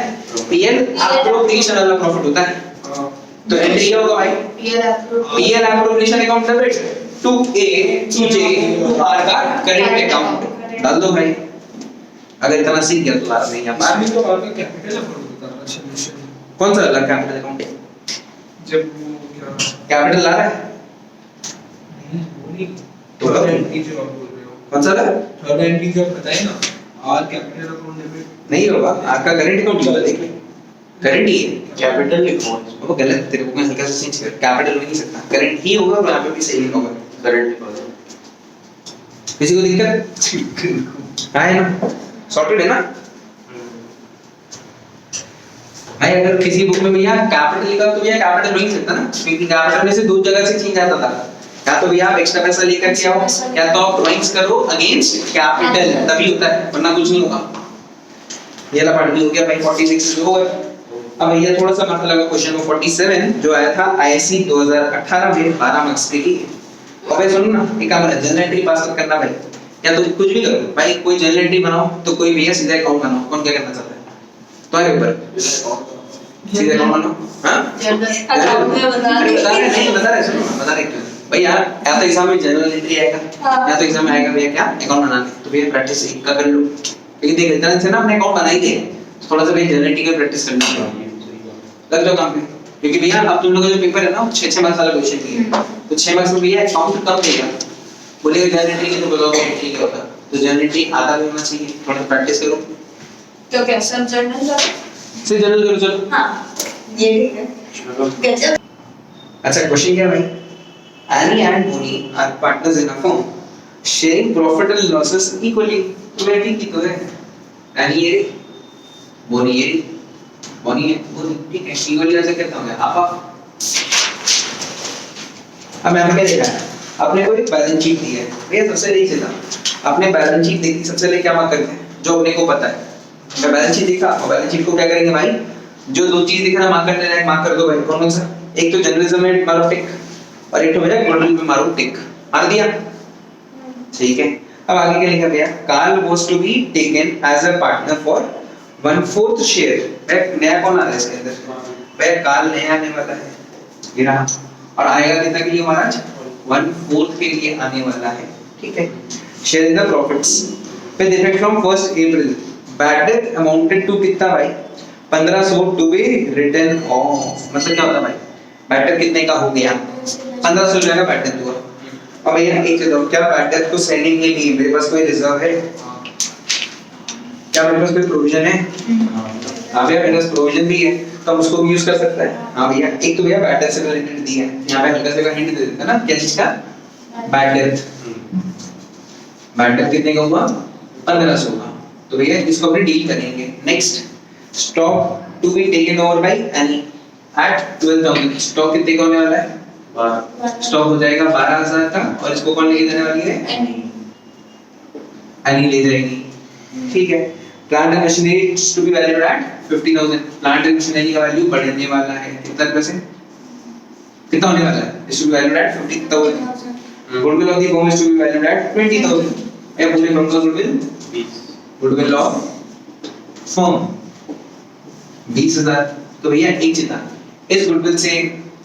पीएल एप्रोप्रिएशन वाला प्रॉफिट होता है। तो एंट्री क्या होगा भाई, PL appropriation account debit to A to J to R का करंट अकाउंट डाल दो भाई। अगर इतना सीख गया तो बात नहीं है बात। इसमें तो आपका कैपिटल अकाउंट होता है सॉल्यूशन। कौन सा अलग कैपिटल अकाउंट है, जब वो क्या कैपिटल ला रहा है नहीं वो नहीं, तो थर्ड एंट्री जो आप बोल रहे हो, कौन सा अलग, थर्ड एंट्री जो बताए ना, आर कैपिटल अकाउंट डेबिट नहीं होगा आपका करंट अकाउंट होगा, देख ले करंट ही है। कैपिटल लिखो, वो गलत, तेरे को मैं हल्का सा चेंज कर, कैपिटल नहीं सकता, करंट ही होगा और यहाँ पे भी सही होगा। करंट लिखो। किसी को दिक्कत है ना, सॉर्टेड है ना भाई। अगर किसी बुक में भैया कैपिटल लिखा तो भैया कैपिटल नहीं सकता ना, क्योंकि कैपिटल में से दो जगह से चेंज आता था, या तो भैया आप एक्स्ट्रा पैसा लेकर के आओ, या तो आप ड्राइंग्स करो अगेंस्ट कैपिटल, तभी होता है, वरना कुछ नहीं होगा। ये वाला पार्ट भी हो गया भाई, 46 इज ओवर। अब भैया थोड़ा सा माथा लगा क्वेश्चन में 47 जो आया था आईएससी 2018 में 12 मार्क्स के लिए। और भाई सुनो ना, एक काम है, जनरल एंट्री पास मत करना भाई, या तो कुछ भी करो भाई, कोई जनरल एंट्री बनाओ तो कोई भैया सीधा अकाउंट बनाओ। कौन क्या करना चाहता है तुम्हारे ऊपर, सीधा अकाउंट बनाओ। हां अकाउंट में बता अरे दे, बता रहे नहीं, बता रहे, सुनो बता रहे क्यों भाई यार, या तो एग्जाम में जनरल एंट्री आएगा, या तो एग्जाम में आएगा भैया क्या अकाउंट बनाने, तो भैया प्रैक्टिस एक का कर लो। लेकिन देख इतना से ना अपने अकाउंट बना ही दे, थोड़ा सा भैया जनरल एंट्री की प्रैक्टिस करनी है, लग जाओ काम पे। क्योंकि भैया अब तुम लोगों का जो पेपर है ना 6-6 मार्क्स वाला क्वेश्चन है, तो 6 मार्क्स में भैया अकाउंट कम देगा, बोलेगा जनरल एंट्री की तो बताओ ठीक है होता, तो जनरल एंट्री आता भी होना चाहिए, थोड़ा प्रैक्टिस करो। तो क्या सब जनरल का, से जनरल करो चलो। हां ये ठीक है, गजब। अच्छा क्वेश्चन क्या है भाई, Annie and Bonnie are partners in a firm, sharing profit and losses equally. तो मैं ठीक तो है, Annie ये Bonnie ये Bonnie है, Bonnie ठीक है, equally ऐसे करता हूँ मैं आपा। अब मैंने क्या देखा है, अपने को एक बैलेंस शीट दी है भैया, सबसे नहीं चलता अपने बैलेंस शीट देखी, सबसे पहले क्या मार्क करते हैं जो अपने को पता है। मैं बैलेंस शीट देखा और बैलेंस शीट को क्या करेंगे भाई, जो दो चीज दिख रहा मार्क करने लायक मार्क कर दो भाई। कौन सा, एक तो जर्नलिज्म में मारो टिक, और एक तो भैया गुडविल में मारो टिक, मार दिया ठीक है। अब आगे क्या लिखा भैया, Karl was to be taken as a partner for 1/4 share. भाई नया कौन आ रहा है इसके अंदर, भाई कार्ल नया आने वाला है ये रहा, और आएगा कितना के लिए महाराज, 1/4 के लिए आने वाला है ठीक है। Share in the profits with effect from 1st April, bad debt amounted to कितना भाई, 1500 टू बी रिटन ऑफ। मतलब क्या होता है भाई, बैड डेट कितने का हो गया, 1500 रुपए का बैड डेट हुआ। अब भैया एक चीज क्या बैड डेट को सेंडिंग के लिए मेरे पास कोई रिजर्व है, क्या मेरे पास कोई प्रोविजन है, हां भैया मेरे पास प्रोविजन भी है, तो हम उसको भी यूज कर सकते हैं। हां भैया एक तो भैया बैड डेट से रिलेटेड दिया है, यहां पे हल्का सा हिंट दे देता है ना, क्या चीज का, बैड डेट। बैड डेट कितने का हुआ, 1500 का, तो भैया इसको अपने डील करेंगे। Next, stock to be taken over by Annie at 12000। Stock कितने का होने वाला है, स्टॉक हो जाएगा 12000 का, और इसको कौन लेके जाने वाली है, एनी ले जाएगी ठीक है। Plant and machinery to be valued at 50000। Plant and machinery का वैल्यू बढ़ने वाला है कितना रुपए, कितना होने वाला है, it to be valued at 50000। Goodwill of the firm is to be valued at 20000। ये पूरे फर्म का गुडविल, गुडविल ऑफ फर्म 20000। तो भैया एक चिता इस गुडविल से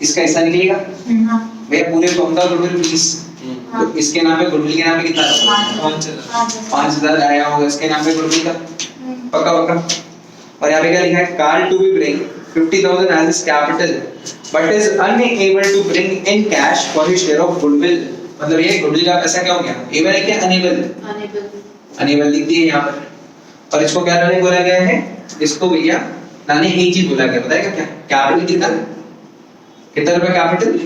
इसका हिस्सा निकलेगा, हां भैया पूरे फर्म का गुडविल 20, हाँ। तो इसके नाम पे गुडविल के नाम पे कितना था? 5000 आया होगा इसके नाम पे गुडविल का, पक्का पक्का। और यहाँ पे क्या लिखा है? Karl to be bring 50,000 as his capital but is unable to bring in cash for his share of goodwill। मतलब ये गुडविल का पैसा क्या हो गया? एबल है क्या अनेबल? अनेबल लिख दिए यहाँ पर। और इसको क्या लाने बोला गया है? इसको भैया लाने एक चीज बोला गया, बताएगा क्या? कैपिटल कितना? कितना रुपए कैपिटल?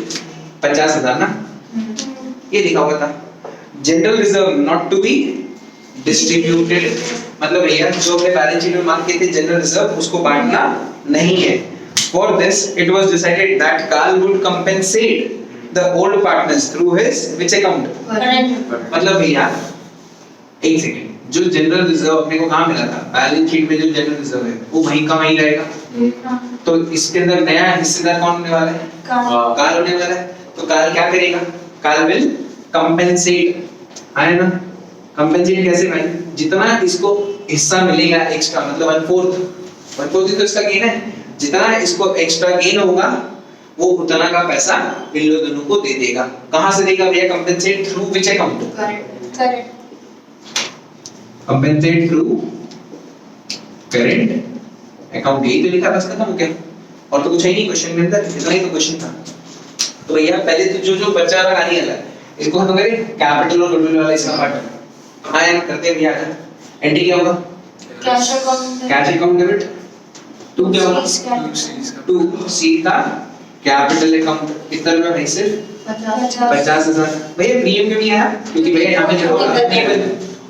50,000 ना, ये लिखा हुआ था। General reserve not to be distributed, मतलब भैया जो अपने बैलेंस शीट में मार्क किए थे जनरल रिजर्व उसको बांटना नहीं है। For this it was decided that Karl would compensate the old partners through his which account? मतलब भैया एक सेकंड, जो जनरल रिजर्व अपने को कहां मिला था? बैलेंस शीट में जो जनरल रिजर्व है वो वहीं का वहीं रहेगा। तो इसके अंदर नया हिस्सेदार कौन होने वाला है? कार्ल होने वाला है। तो कार्ल क्या करेगा? कार्ल विल कंपेंसेट, है ना? कंपेंसेट कैसे भाई? जितना इसको हिस्सा मिलेगा एक्स्ट्रा, मतलब 1/4 ही तो इसका गेन है, जितना इसको एक्स्ट्रा गेन होगा वो उतना का पैसा इन लोगों दोनों को दे देगा। कहां से देगा भैया? Compensate through which account? Compensate through current account, यही तो लिखा, बस खत्म हो गया। और तो कुछ है नहीं क्वेश्चन के अंदर, इतना ही तो क्वेश्चन था। तो भैया पहले तो जो बचा रहा कहानी वाला इसको हम करें कैपिटल और गुडविल वाला इसका पार्ट। हां यार करते हैं भैया। एंट्री क्या होगा? Cash account. Cash account debit. To क्या होगा? टू सी का कैपिटल अकाउंट। कितना रुपए भाई? सिर्फ 50,000। भैया प्रीमियम क्यों नहीं आया? क्योंकि भैया यहाँ पे जो अनेबल,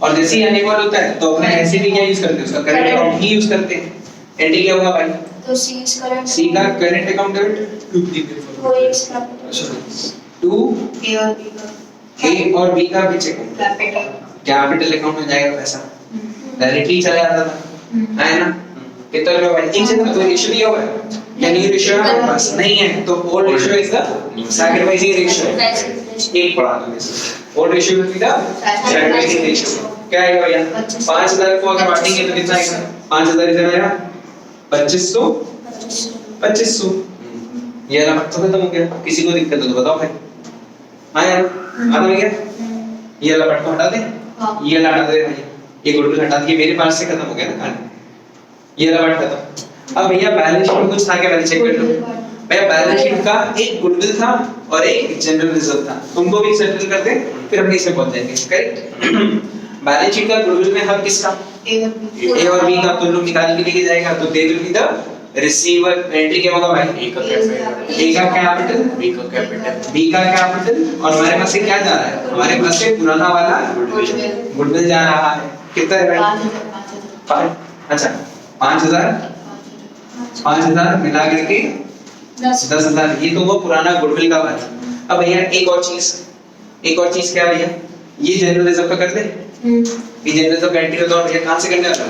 और जैसे ही अनेबल होता है तो अपने ऐसे भी क्या यूज करते हैं? उसका करंट अकाउंट ही यूज करते हैं। एंट्री क्या होगा भाई? तो सी इज करंट। सी का करंट अकाउंट डेबिट। वो इज कैपिटल। टू ए और बी का। ए और बी का बीच अकाउंट कैपिटल। कैपिटल अकाउंट में जाएगा पैसा, डायरेक्टली चला जाता था, है ना? कितना रुपए भाई? तीन से तो रेशियो दिया हुआ है या न्यू रेशियो है हमारे पास? नहीं है, तो old ratio is the sacrificing ratio. एक पढ़ा दो इसको। Old ratio is the sacrificing ratio. क्या आएगा भैया? 5000 को अगर बांटेंगे तो कितना आएगा? 5000 इधर आया 2500 2500। ये वाला तो खत्म हो गया। किसी को दिक्कत हो तो बताओ भाई। हाँ यार आता है क्या? ये वाला पार्ट को हटा दे। ये वाला हटा दे भाई, ये गुडविल हटा दिए, मेरे पास से खत्म हो गया ना कहानी। ये वाला पार्ट खत्म। अब भैया बैलेंस शीट में कुछ था क्या? पहले चेक कर लो भैया। बैलेंस शीट का एक गुडविल था और एक जनरल रिजर्व था, तुमको भी सेटल करते फिर हम इसमें पहुंच जाएंगे। करेक्ट। बैलेंस शीट का गुडविल में हर किसका? ए और बी का। तुम लोग निकाल के लेके जाएगा तो they will be the receiver. Entry क्या होगा भाई? ए का कैपिटल, ए का कैपिटल, बी का कैपिटल, बी का कैपिटल, और हमारे पास से क्या जा रहा है? हमारे पास से पुराना वाला गुडविल जा रहा है। कितना है भाई? 5। अच्छा 5000 मिला करके 10,000, ये तो वो पुराना गुडविल का बात है। अब भैया एक और चीज क्या भैया? ये जनरल रिजर्व का कर दे। ये जनरल रिजर्व का एंट्री होगा भैया, कहां से करने वाला है?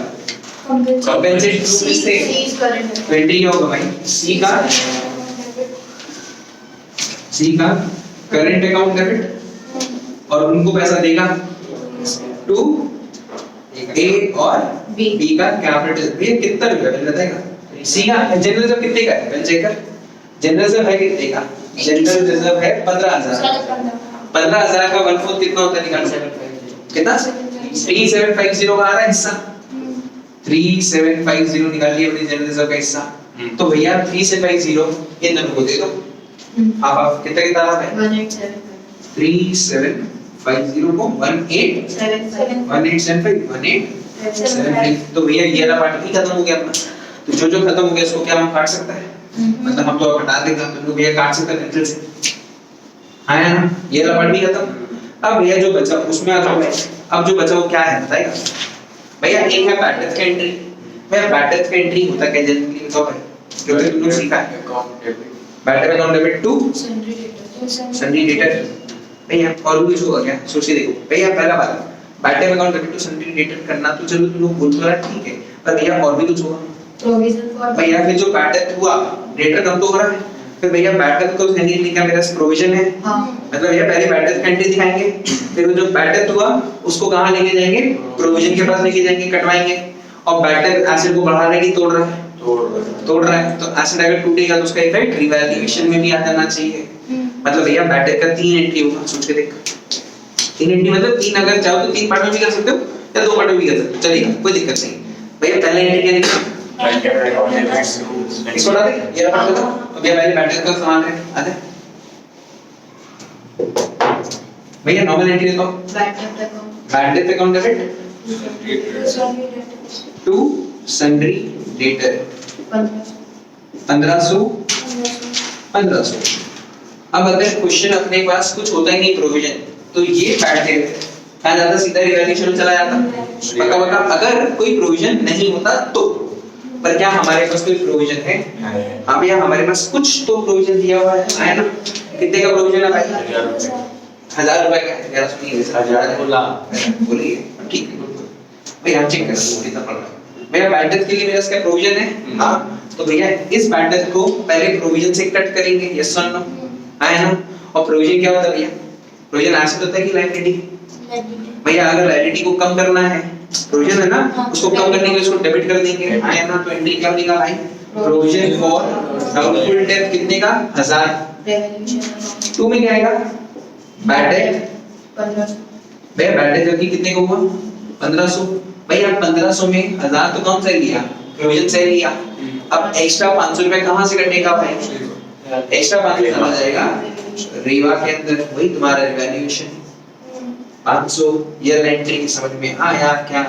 कंपेंसेट टू किससे? 20 क्या होगा भाई? सी का करंट अकाउंट डेबिट, और उनको पैसा देगा टू ए और बी का कैपिटल। भैया कितना रुपया मिल बताएगा? सी का जनरल रिजर्व कितने का है? पहले चेक कर। जनरल रिजर्व है कितने का? जनरल रिजर्व है 15,000। 15,000 का 1/4 कितना होता है? निकाल सकते कितना? 3750 का आ रहा है हिस्सा। 3750 निकालिए अपने जनरल रिजर्व का हिस्सा। तो भैया 3750 इन दोनों को दे दो। आप कितना आ रहा है? 3750 को 1875 तो भैया ये वाला पार्ट भी खत्म हो गया अपना। तो जो खत्म हो गया उसको क्या हम काट सकते हैं? मतलब हम तो अब हटा देंगे, तुम लोग भैया काट सकते हैं नेचुरल से। हाँ ना, ये वाला पार्ट भी खत्म। अब भैया जो बचा उसमें आ जाओ भाई। अब जो बचा वो क्या है बताएगा भैया? एक है बैटर्स का एंट्री। भैया बैटर्स का एंट्री होता क्या जनरली बताओ भाई, जो तुम लोग सीखा है? Account debit, better account debit to sundry debtor. भैया और भी कुछ होगा क्या? सोच के देखो भैया। पहला वाला better account debit to sundry debtor करना तो चलो तुम लोग बोल तो रहा ठीक है, पर भैया और भी कुछ होगा प्रोविजन फॉर। भैया फिर जो बैटर हुआ डेटर कम तो हो रहा है, फिर भैया बैटर को नहीं लिखा, मेरा प्रोविजन है। मतलब भैया पहले बैटर का एंट्री दिखाएंगे, फिर जो बैटर हुआ उसको कहां लेके जाएंगे? प्रोविजन के पास लेके जाएंगे, कटवाएंगे। और बैटर एसिड को बढ़ा रहा है कि तोड़ रहा है? तोड़ रहा है। तो एसिड अगर टूटेगा तो उसका इफेक्ट रिवैल्यूएशन में भी आ जाना चाहिए। मतलब भैया बैटर का 3 एंट्री होगा, सोच के देख। 3 एंट्री मतलब 3 अगर चाहो तो 3 पार्ट में भी कर सकते हो या 2 पार्ट में भी कर सकते हो, चलेगा कोई दिक्कत नहीं। भैया पहला एंट्री क्या लिखा? बैंक कैपिटल अकाउंट डेबिट इसको हटा दे, ये रहा पढ़ दो। अब ये पहले बैटरी का सामान है, आते भैया नॉर्मल एंट्री देखो, bad debt account debit to sundry debtor 1500 1500। अब अगर क्वेश्चन अपने पास कुछ होता ही नहीं प्रोविजन, तो ये बैड डेट कहाँ जाता, सीधा रिवैल्यूएशन में चला जाता। पक्का पक्का अगर कोई प्रोविजन नहीं होता तो, पर क्या हमारे पास कोई प्रोविजन है? हाँ भैया हमारे पास कुछ तो प्रोविजन दिया हुआ है ना। कितने का प्रोविजन है भाई? 1000 रुपए का। यार सुनिए, 1000 बोला बोलिए, ठीक है भैया, हम चेक कर रहे हैं कितना पड़ रहा है। भैया बैड डेट के लिए मेरा इसका प्रोविजन है, हाँ तो भैया इस बैड डेट को पहले प्रोविजन से कट करेंगे, यस और नो, है ना। और प्रोविजन क्या होता है भैया? प्रोविजन ऐसे होता है कि लायबिलिटी, भैया अगर लायबिलिटी को कम करना है, प्रोविजन है ना, उसको कम करने के लिए उसको डेबिट कर देंगे, है ना। तो एंट्री क्या निकाला है? प्रोविजन फॉर डाउटफुल डेट कितने का? 1000। 2 में क्या आएगा? Bad debt 1500। भैया बैड डेट जबकि कितने को हुआ? 1500। भैया 1500 में 1000 तो कौन सा लिया? प्रोविजन से लिया। अब एक्स्ट्रा 500 रुपए कहां से कटेगा भाई? एक्स्ट्रा 500 चला जाएगा रीवा के अंदर, वही तुम्हारा रिवैल्यूएशन 500 ईयर एंट्री। समझ में आया क्या?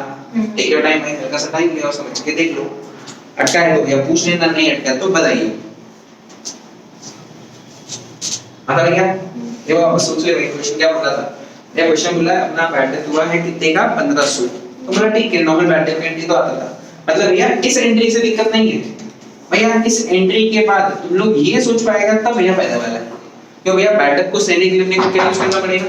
टेक योर टाइम है, हल्का सा टाइम ले और समझ के देख लो। अटका है तो भैया पूछ लेना, नहीं अटका तो बताइए। आता भैया ये वापस सोच ले, क्वेश्चन क्या बोला था? ये क्वेश्चन बोला अपना बैड डेट हुआ है कितने का? 1500। तो बोला ठीक है, नॉर्मल बैड डेट का एंट्री तो आता था, मतलब भैया इस एंट्री से दिक्कत नहीं है। भैया इस एंट्री के बाद तुम लोग ये सोच पाएगा तब भैया फायदा वाला है। क्यों भैया बैड डेट को सहने के लिए अपने को क्या यूज करना पड़ेगा?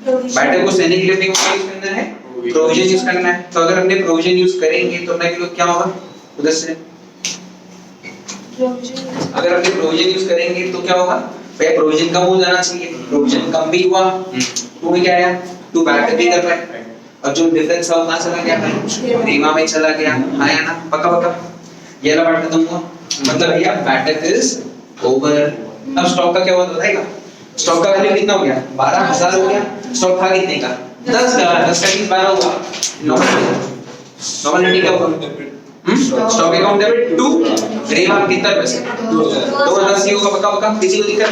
बैड डेट को सहने के लिए अपने को क्या यूज करना है? प्रोविजन यूज करना है। तो अगर हमने प्रोविजन यूज करेंगे तो अपने को क्या होगा? उधर से अगर हमने प्रोविजन यूज करेंगे तो क्या होगा? भैया प्रोविजन कम हो जाना चाहिए, प्रोविजन कम भी हुआ, तो में क्या आया? 2 बैड डेट भी कर पाए, और जो डिफरेंस है वो कहां चला गया भाई? रीमा में चला गया, आया ना। पक्का पक्का ये वाला पार्ट खत्म हुआ, मतलब भैया बैड डेट इज ओवर। अब स्टॉक का क्या हुआ बताएगा? स्टॉक का वैल्यू कितना हो गया? 12000 हो गया। स्टॉक था कितने का? 10 का। 10 का 12 हुआ। नॉर्मलिटी का हुआ stock account debit to Reema कितना पैसे? 2080 होगा। पक्का पक्का किसी को दिक्कत?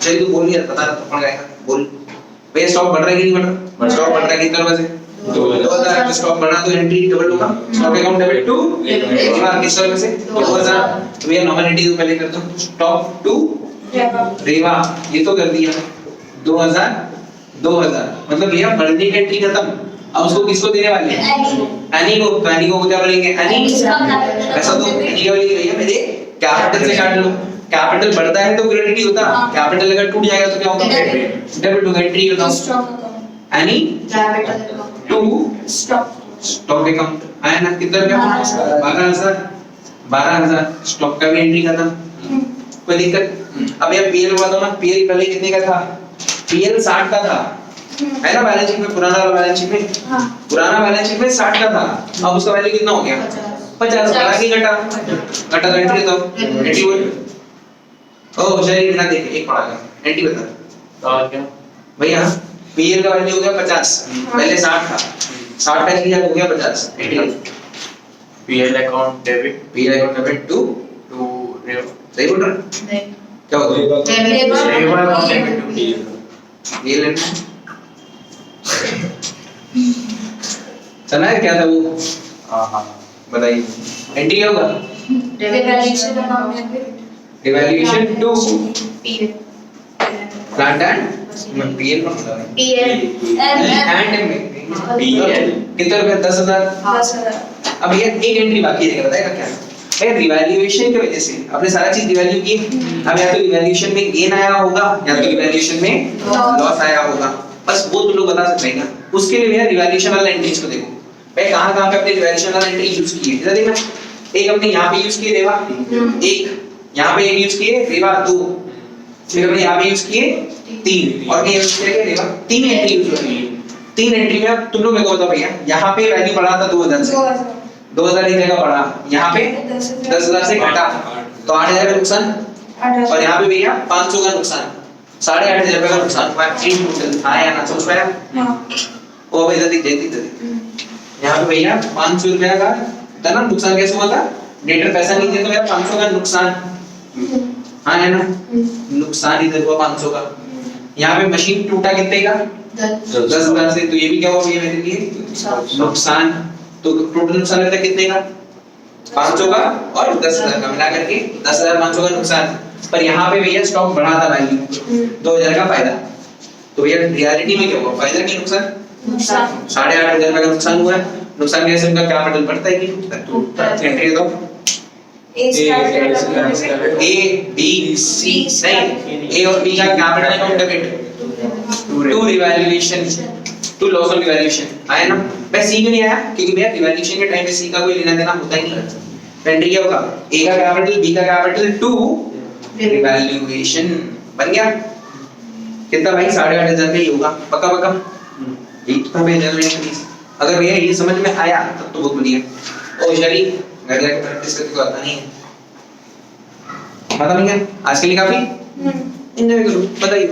चलिए तू बोल नहीं बता रहा तो पड़ जाएगा, बोल भैया। स्टॉक बढ़ रहा है कि नहीं बढ़ रहा? स्टॉक बढ़ रहा है कितना पैसे? 2000 का स्टॉक बढ़ा तो एंट्री डबल होगा। Stock account debit to Reema किस तरह से? 2000। तो भैया नॉर्मलिटी को पहले कर दो, स्टॉक टू रीमा, ये तो कर दिया 2000 मतलब भैया बढ़ने की एंट्री खत्म। अब उसको किसको देने वाले हैं? एनी को। तो एनी को क्या बोलेंगे? एनी ऐसा तो एनी का बोलेंगे भैया मेरे कैपिटल से काट लो। कैपिटल बढ़ता है तो क्रेडिट होता, कैपिटल अगर टूट जाएगा तो क्या होगा? डेबिट होगा। एंट्री बताओ एनी टू स्टॉक अकाउंट, आया ना। कितना रुपया? 12000। स्टॉक का भी एंट्री खत्म, कोई दिक्कत? अब ये पीएल हुआ तो ना, पीएल पहले कितने का था? पीएल 60 का था, है ना। बैलेंस शीट में पुराना वाला बैलेंस शीट में, पुराना बैलेंस शीट में 60 का था। अब उसका वैल्यू कितना हो गया? 50। बढ़ा के घटा तो एंट्री तो एंट्री वो ओ चलिए बिना देखे एक पढ़ा गया। एंट्री बता और क्या भैया? पीएल का वैल्यू हो गया 50, पहले 60 था, 60 का लिया हो गया 50। Entry PL account debit PL account debit to सही बोल रहा? नहीं, क्या होगा? Reeva account debit to PL. ये लेना चला है क्या था वो? हां बताइए एंट्री क्या होगा? Devaluation to plant and PL का मतलब है एंड में पीएल कितना रुपया? 10000। अब ये एक एंट्री बाकी है, बताएगा क्या? भैया रिवैल्यूएशन की वजह से आपने सारा चीज रिवैल्यू की। अब या तो रिवैल्यूएशन में गेन आया होगा या तो रिवैल्यूएशन में लॉस आया होगा, बस वो तुम लोग बता सकते हैं ना। उसके लिए भैया रिवैल्यूएशन वाला एंट्रीज को देखो भाई, कहां पे अपने रिवैल्यूएशन वाला एंट्री यूज किए इधर देखना। एक अपने यहां पे यूज किए रेवा, एक यहां पे एक यूज किए रेवा 2, फिर हमने यहां पे यूज किए 3 और कहीं यूज किए रेवा 3 एंट्री यूज हुई। 3 एंट्री में अब तुम लोग मेरे को बताओ भैया, यहां पे वैल्यू बढ़ा था 2000 से, 2000 एक जगह बढ़ा, यहाँ पे 10,000 से घटा तो 8,000 का नुकसान, और यहाँ पे भैया 500 का नुकसान। 8,500 रुपए का नुकसान हुआ है इन टोटल। हाँ या ना समझ पाया? हाँ। ओ भाई जल्दी जल्दी जल्दी यहाँ पे भैया 500 रुपया का था ना नुकसान। कैसे हुआ था? डेटर पैसा नहीं दिया तो भैया 500 का नुकसान। हाँ है ना? नुकसान इधर हुआ 500 का। यहाँ पे मशीन टूटा कितने का? 10,000 से। तो ये भी क्या हुआ भैया मेरे लिए? नुकसान। तो टोटल नुकसान रहता है कितने का? 500 का और 10,000 का मिला करके 10,500 का नुकसान। पर यहाँ पे भैया स्टॉक बढ़ा था वैल्यू 2,000 का फायदा। तो भैया रियलिटी में क्या हुआ? फायदा की नुकसान? 8,500 रुपए का नुकसान हुआ है। नुकसान कैसे उनका कैपिटल बढ़ता है कि टूटता है? एंट्री दो ए बी सी नहीं ए और बी का capital account debit to revaluation to loss on revaluation आया ना। मैं सी क्यों नहीं आया? क्योंकि भैया रिवैल्यूएशन के टाइम पे सी का कोई लेना देना होता ही नहीं। एंट्री क्या होगा? ए का कैपिटल बी का कैपिटल टू रिवैल्यूएशन बन गया। कितना भाई? 8,500 का ही होगा। पक्का पक्का इतना पे जल रही है। अगर भैया ये समझ में आया तब तो बहुत बढ़िया। ओ शरी घर जाके प्रैक्टिस करके तो आता नहीं है। पता नहीं है आज के लिए काफी एंजॉय करो। बताइए